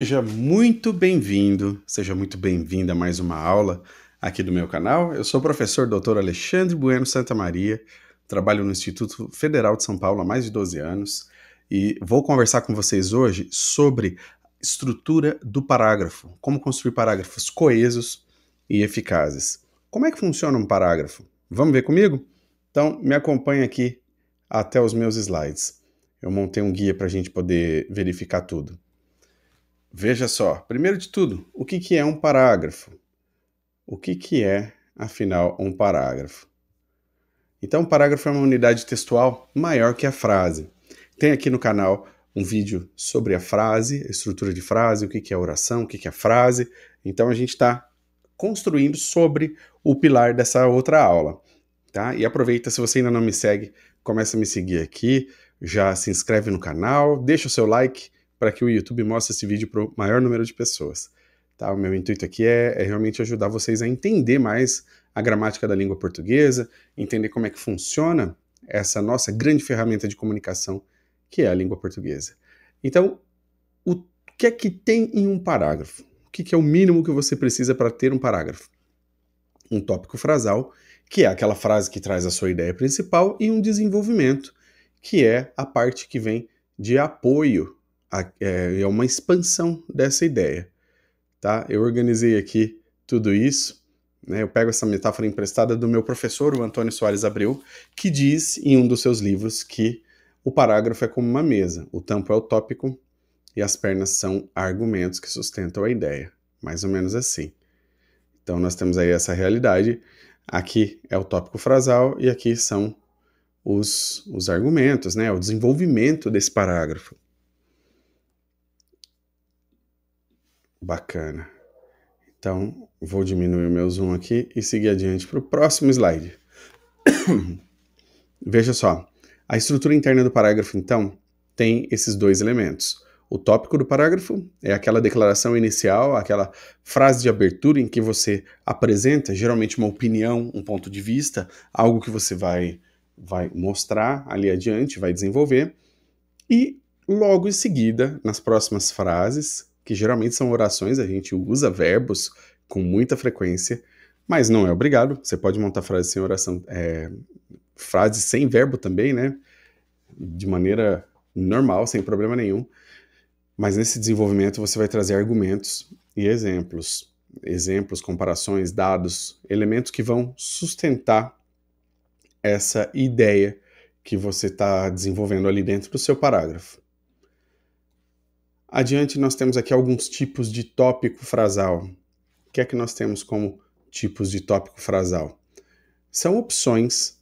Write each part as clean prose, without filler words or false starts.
Seja muito bem-vindo, seja muito bem-vinda a mais uma aula aqui do meu canal. Eu sou o professor Dr. Alexandre Bueno Santa Maria, trabalho no Instituto Federal de São Paulo há mais de 12 anos e vou conversar com vocês hoje sobre estrutura do parágrafo, como construir parágrafos coesos e eficazes. Como é que funciona um parágrafo? Vamos ver comigo? Então, me acompanhe aqui até os meus slides. Eu montei um guia para a gente poder verificar tudo. Veja só, primeiro de tudo, o que é um parágrafo? O que é, afinal, um parágrafo? Então, um parágrafo é uma unidade textual maior que a frase. Tem aqui no canal um vídeo sobre a frase, a estrutura de frase, o que é oração, o que é frase. Então, a gente está construindo sobre o pilar dessa outra aula. Tá? E aproveita, se você ainda não me segue, começa a me seguir aqui, já se inscreve no canal, deixa o seu like para que o YouTube mostre esse vídeo para o maior número de pessoas. Tá? O meu intuito aqui é realmente ajudar vocês a entender mais a gramática da língua portuguesa, entender como é que funciona essa nossa grande ferramenta de comunicação, que é a língua portuguesa. Então, o que é que tem em um parágrafo? O que é o mínimo que você precisa para ter um parágrafo? Um tópico frasal, que é aquela frase que traz a sua ideia principal, e um desenvolvimento, que é a parte que vem de apoio, é uma expansão dessa ideia. Tá? Eu organizei aqui tudo isso, né? Eu pego essa metáfora emprestada do meu professor, o Antônio Soares Abreu, que diz em um dos seus livros que o parágrafo é como uma mesa, o tampo é o tópico e as pernas são argumentos que sustentam a ideia. Mais ou menos assim. Então nós temos aí essa realidade. Aqui é o tópico frasal e aqui são os argumentos, né? O desenvolvimento desse parágrafo. Bacana. Então, vou diminuir o meu zoom aqui e seguir adiante para o próximo slide. Veja só, a estrutura interna do parágrafo, então, tem esses dois elementos. O tópico do parágrafo é aquela declaração inicial, aquela frase de abertura em que você apresenta geralmente uma opinião, um ponto de vista, algo que você vai mostrar ali adiante, vai desenvolver. E logo em seguida, nas próximas frases, que geralmente são orações, a gente usa verbos com muita frequência, mas não é obrigado. Você pode montar frases sem oração, frases sem verbo também, né? De maneira normal, sem problema nenhum. Mas nesse desenvolvimento você vai trazer argumentos e exemplos. Exemplos, comparações, dados, elementos que vão sustentar essa ideia que você está desenvolvendo ali dentro do seu parágrafo. Adiante, nós temos aqui alguns tipos de tópico frasal. O que é que nós temos como tipos de tópico frasal? São opções,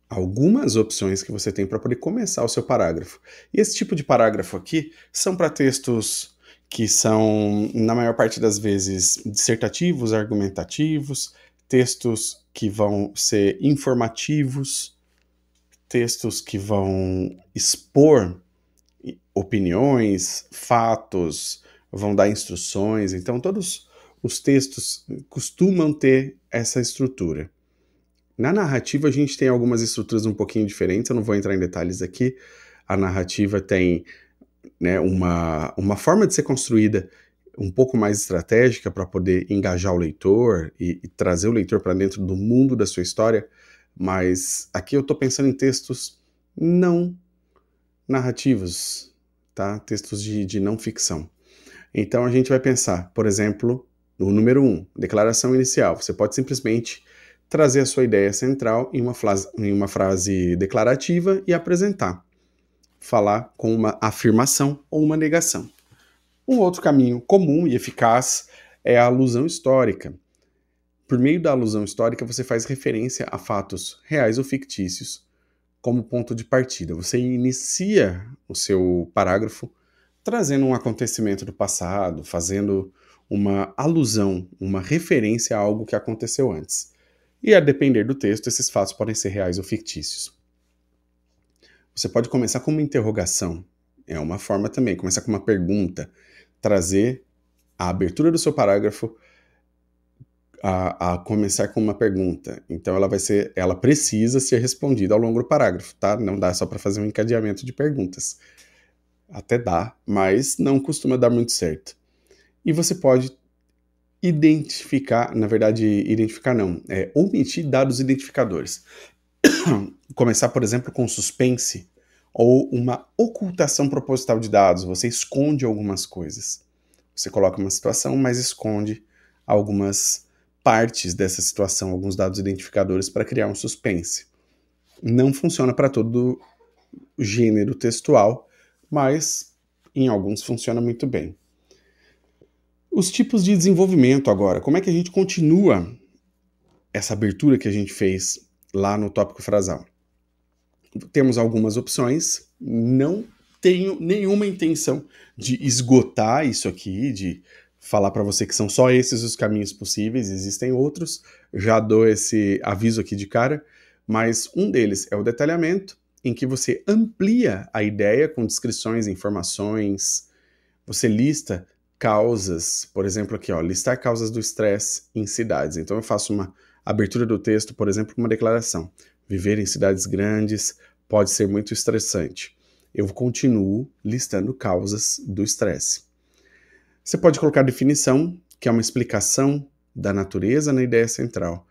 algumas opções que você tem para poder começar o seu parágrafo. E esse tipo de parágrafo aqui são para textos que são, na maior parte das vezes, dissertativos, argumentativos, textos que vão ser informativos, textos que vão expor opiniões, fatos, vão dar instruções. Então, todos os textos costumam ter essa estrutura. Na narrativa, a gente tem algumas estruturas um pouquinho diferentes, eu não vou entrar em detalhes aqui. A narrativa tem, né, uma forma de ser construída um pouco mais estratégica para poder engajar o leitor e trazer o leitor para dentro do mundo da sua história, mas aqui eu estou pensando em textos não narrativos, tá? Textos de não ficção. Então a gente vai pensar, por exemplo, no número 1, declaração inicial. Você pode simplesmente trazer a sua ideia central em uma frase declarativa e apresentar. Falar com uma afirmação ou uma negação. Um outro caminho comum e eficaz é a alusão histórica. Por meio da alusão histórica, você faz referência a fatos reais ou fictícios como ponto de partida. Você inicia o seu parágrafo trazendo um acontecimento do passado, fazendo uma alusão, uma referência a algo que aconteceu antes. E a depender do texto, esses fatos podem ser reais ou fictícios. Você pode começar com uma interrogação, é uma forma também, começar com uma pergunta, trazer a abertura do seu parágrafo a começar com uma pergunta. Então ela precisa ser respondida ao longo do parágrafo, tá? Não dá só para fazer um encadeamento de perguntas. Até dá, mas não costuma dar muito certo. e você pode identificar, na verdade, identificar não, omitir dados identificadores. Começar, por exemplo, com suspense ou uma ocultação proposital de dados. Você esconde algumas coisas. Você coloca uma situação, mas esconde algumas partes dessa situação, alguns dados identificadores para criar um suspense. Não funciona para todo o gênero textual, mas em alguns funciona muito bem. Os tipos de desenvolvimento agora. Como é que a gente continua essa abertura que a gente fez lá no tópico frasal? Temos algumas opções, não tenho nenhuma intenção de esgotar isso aqui, de falar para você que são só esses os caminhos possíveis, existem outros, já dou esse aviso aqui de cara, mas um deles é o detalhamento, em que você amplia a ideia com descrições, informações, você lista causas, por exemplo aqui, ó, listar causas do estresse em cidades. Então eu faço uma abertura do texto, por exemplo, com uma declaração. Viver em cidades grandes pode ser muito estressante. Eu continuo listando causas do estresse. Você pode colocar definição, que é uma explicação da natureza na ideia central.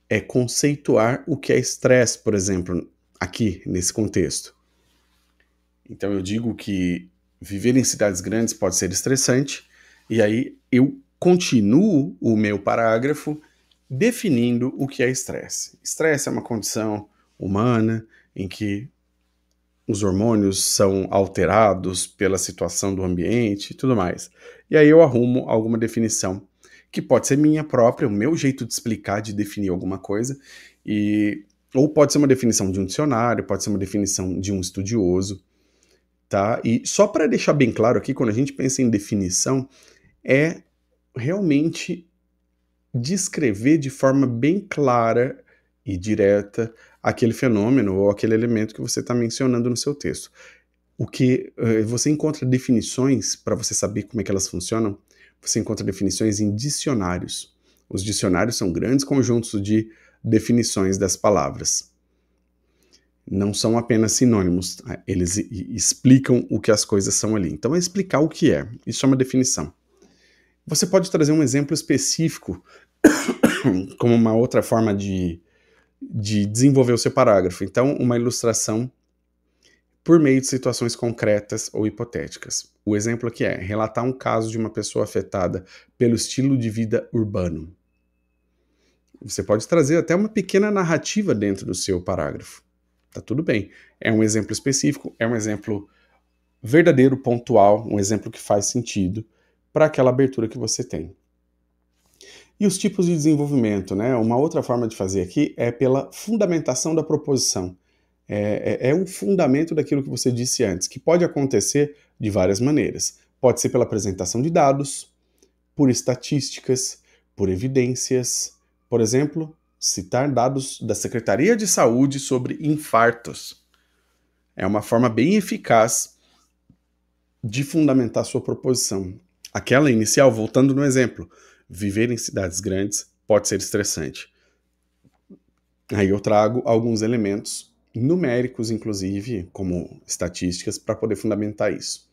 É conceituar o que é estresse, por exemplo, aqui, nesse contexto. Então eu digo que viver em cidades grandes pode ser estressante, e aí eu continuo o meu parágrafo definindo o que é estresse. Estresse é uma condição humana em que os hormônios são alterados pela situação do ambiente e tudo mais. E aí eu arrumo alguma definição que pode ser minha própria, o meu jeito de explicar, de definir alguma coisa, ou pode ser uma definição de um dicionário, pode ser uma definição de um estudioso, tá? E só para deixar bem claro aqui, quando a gente pensa em definição, é realmente descrever de forma bem clara e direta aquele fenômeno ou aquele elemento que você está mencionando no seu texto. O que você encontra definições, para você saber como é que elas funcionam, você encontra definições em dicionários. Os dicionários são grandes conjuntos de definições das palavras. Não são apenas sinônimos, eles explicam o que as coisas são ali. Então é explicar o que é, isso é uma definição. Você pode trazer um exemplo específico como uma outra forma de desenvolver o seu parágrafo. Então, uma ilustração por meio de situações concretas ou hipotéticas. O exemplo aqui é relatar um caso de uma pessoa afetada pelo estilo de vida urbano. Você pode trazer até uma pequena narrativa dentro do seu parágrafo. Tá tudo bem. É um exemplo específico, é um exemplo verdadeiro, pontual, um exemplo que faz sentido para aquela abertura que você tem. E os tipos de desenvolvimento, né? Uma outra forma de fazer aqui é pela fundamentação da proposição. É um fundamento daquilo que você disse antes, que pode acontecer de várias maneiras. Pode ser pela apresentação de dados, por estatísticas, por evidências. Por exemplo, citar dados da Secretaria de Saúde sobre infartos. É uma forma bem eficaz de fundamentar sua proposição. Aquela inicial, voltando no exemplo, viver em cidades grandes pode ser estressante. Aí eu trago alguns elementos numéricos, inclusive, como estatísticas, para poder fundamentar isso.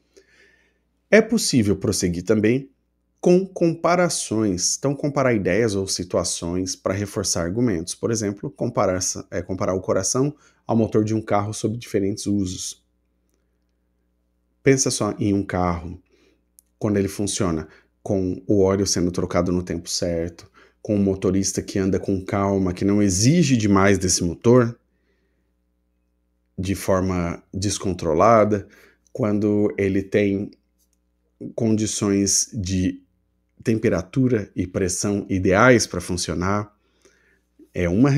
É possível prosseguir também com comparações. Então, comparar ideias ou situações para reforçar argumentos. Por exemplo, comparar o coração ao motor de um carro sob diferentes usos. Pensa só em um carro, quando ele funciona com o óleo sendo trocado no tempo certo, com um motorista que anda com calma, que não exige demais desse motor, de forma descontrolada, quando ele tem condições de temperatura e pressão ideais para funcionar. É uma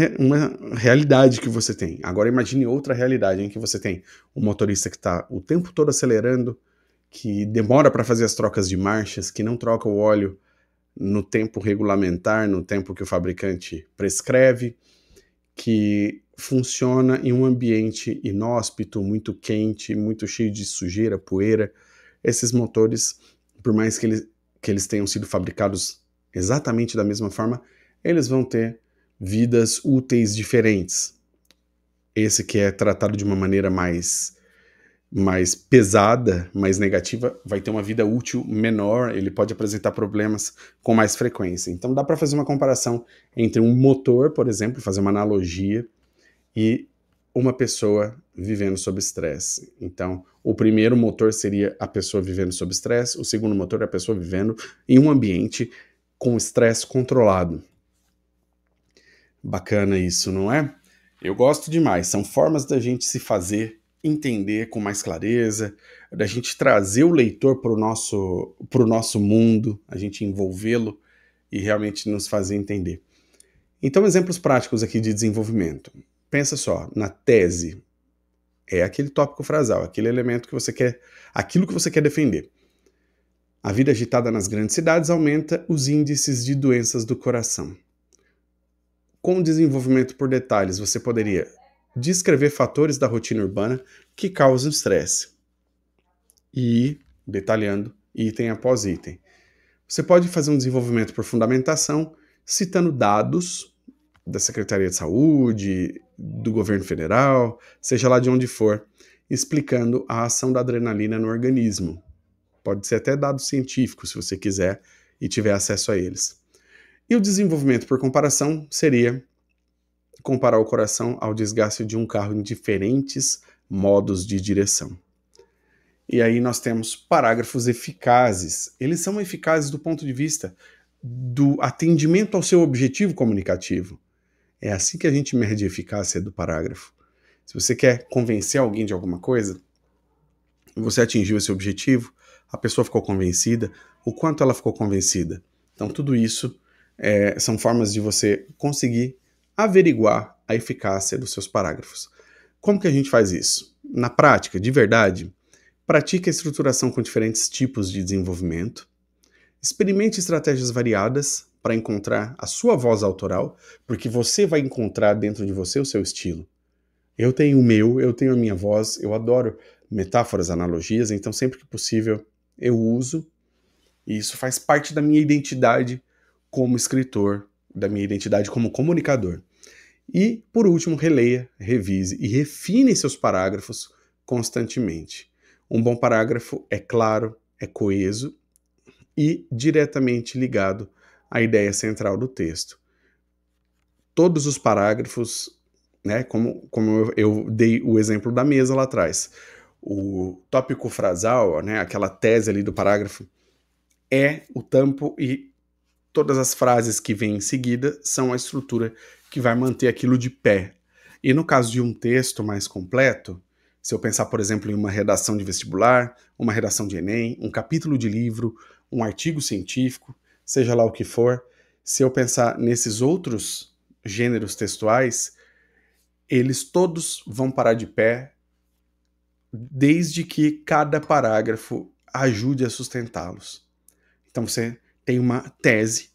realidade que você tem. Agora imagine outra realidade em que você tem um motorista que está o tempo todo acelerando, que demora para fazer as trocas de marchas, que não troca o óleo no tempo regulamentar, no tempo que o fabricante prescreve, que funciona em um ambiente inóspito, muito quente, muito cheio de sujeira, poeira. Esses motores, por mais que eles tenham sido fabricados exatamente da mesma forma, eles vão ter vidas úteis diferentes. Esse que é tratado de uma maneira mais mais pesada, mais negativa, vai ter uma vida útil menor, ele pode apresentar problemas com mais frequência. Então dá para fazer uma comparação entre um motor, por exemplo, fazer uma analogia, e uma pessoa vivendo sob estresse. Então, o primeiro motor seria a pessoa vivendo sob estresse, o segundo motor é a pessoa vivendo em um ambiente com estresse controlado. Bacana isso, não é? Eu gosto demais, são formas da gente se fazer entender com mais clareza, da gente trazer o leitor para o nosso mundo, a gente envolvê-lo e realmente nos fazer entender. Então, exemplos práticos aqui de desenvolvimento. Pensa só, na tese, é aquele tópico frasal, aquele elemento que você quer, aquilo que você quer defender. A vida agitada nas grandes cidades aumenta os índices de doenças do coração. Com o desenvolvimento por detalhes, você poderia descrever fatores da rotina urbana que causam estresse. E, detalhando, item após item. Você pode fazer um desenvolvimento por fundamentação, citando dados da Secretaria de Saúde, do governo federal, seja lá de onde for, explicando a ação da adrenalina no organismo. Pode ser até dados científicos, se você quiser e tiver acesso a eles. E o desenvolvimento por comparação seria comparar o coração ao desgaste de um carro em diferentes modos de direção. E aí nós temos parágrafos eficazes. Eles são eficazes do ponto de vista do atendimento ao seu objetivo comunicativo. É assim que a gente mede a eficácia do parágrafo. Se você quer convencer alguém de alguma coisa, você atingiu esse objetivo, a pessoa ficou convencida, o quanto ela ficou convencida. Então tudo isso são formas de você conseguir averiguar a eficácia dos seus parágrafos. Como que a gente faz isso? Na prática, de verdade, pratique a estruturação com diferentes tipos de desenvolvimento, experimente estratégias variadas para encontrar a sua voz autoral, porque você vai encontrar dentro de você o seu estilo. Eu tenho o meu, eu tenho a minha voz, eu adoro metáforas, analogias, então sempre que possível eu uso, e isso faz parte da minha identidade como escritor, da minha identidade como comunicador. E, por último, releia, revise e refine seus parágrafos constantemente. Um bom parágrafo é claro, é coeso e diretamente ligado à ideia central do texto. Todos os parágrafos, né, como eu dei o exemplo da mesa lá atrás, o tópico frasal, né, aquela tese ali do parágrafo, é o tampo e todas as frases que vêm em seguida são a estrutura que vai manter aquilo de pé. E no caso de um texto mais completo, se eu pensar, por exemplo, em uma redação de vestibular, uma redação de Enem, um capítulo de livro, um artigo científico, seja lá o que for, se eu pensar nesses outros gêneros textuais, eles todos vão parar de pé desde que cada parágrafo ajude a sustentá-los. Então você tem uma tese,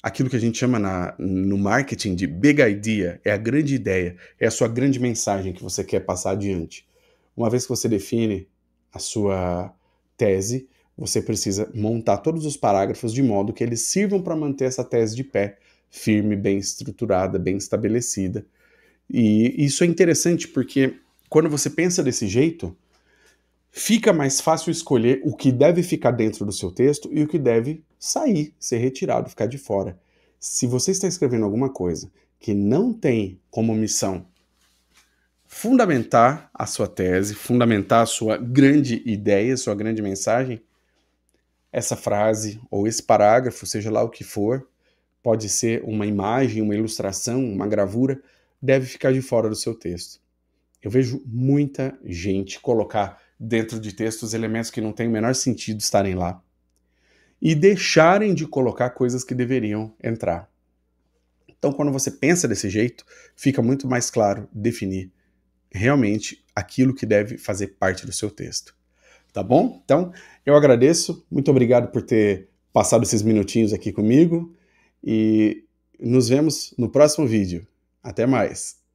aquilo que a gente chama no marketing de big idea, é a grande ideia, é a sua grande mensagem que você quer passar adiante. Uma vez que você define a sua tese, você precisa montar todos os parágrafos de modo que eles sirvam para manter essa tese de pé, firme, bem estruturada, bem estabelecida. E isso é interessante porque quando você pensa desse jeito, fica mais fácil escolher o que deve ficar dentro do seu texto e o que deve sair, ser retirado, ficar de fora. Se você está escrevendo alguma coisa que não tem como missão fundamentar a sua tese, fundamentar a sua grande ideia, a sua grande mensagem, essa frase ou esse parágrafo, seja lá o que for, pode ser uma imagem, uma ilustração, uma gravura, deve ficar de fora do seu texto. Eu vejo muita gente colocar dentro de textos elementos que não têm o menor sentido estarem lá e deixarem de colocar coisas que deveriam entrar. Então, quando você pensa desse jeito, fica muito mais claro definir realmente aquilo que deve fazer parte do seu texto. Tá bom? Então, eu agradeço, muito obrigado por ter passado esses minutinhos aqui comigo e nos vemos no próximo vídeo. Até mais!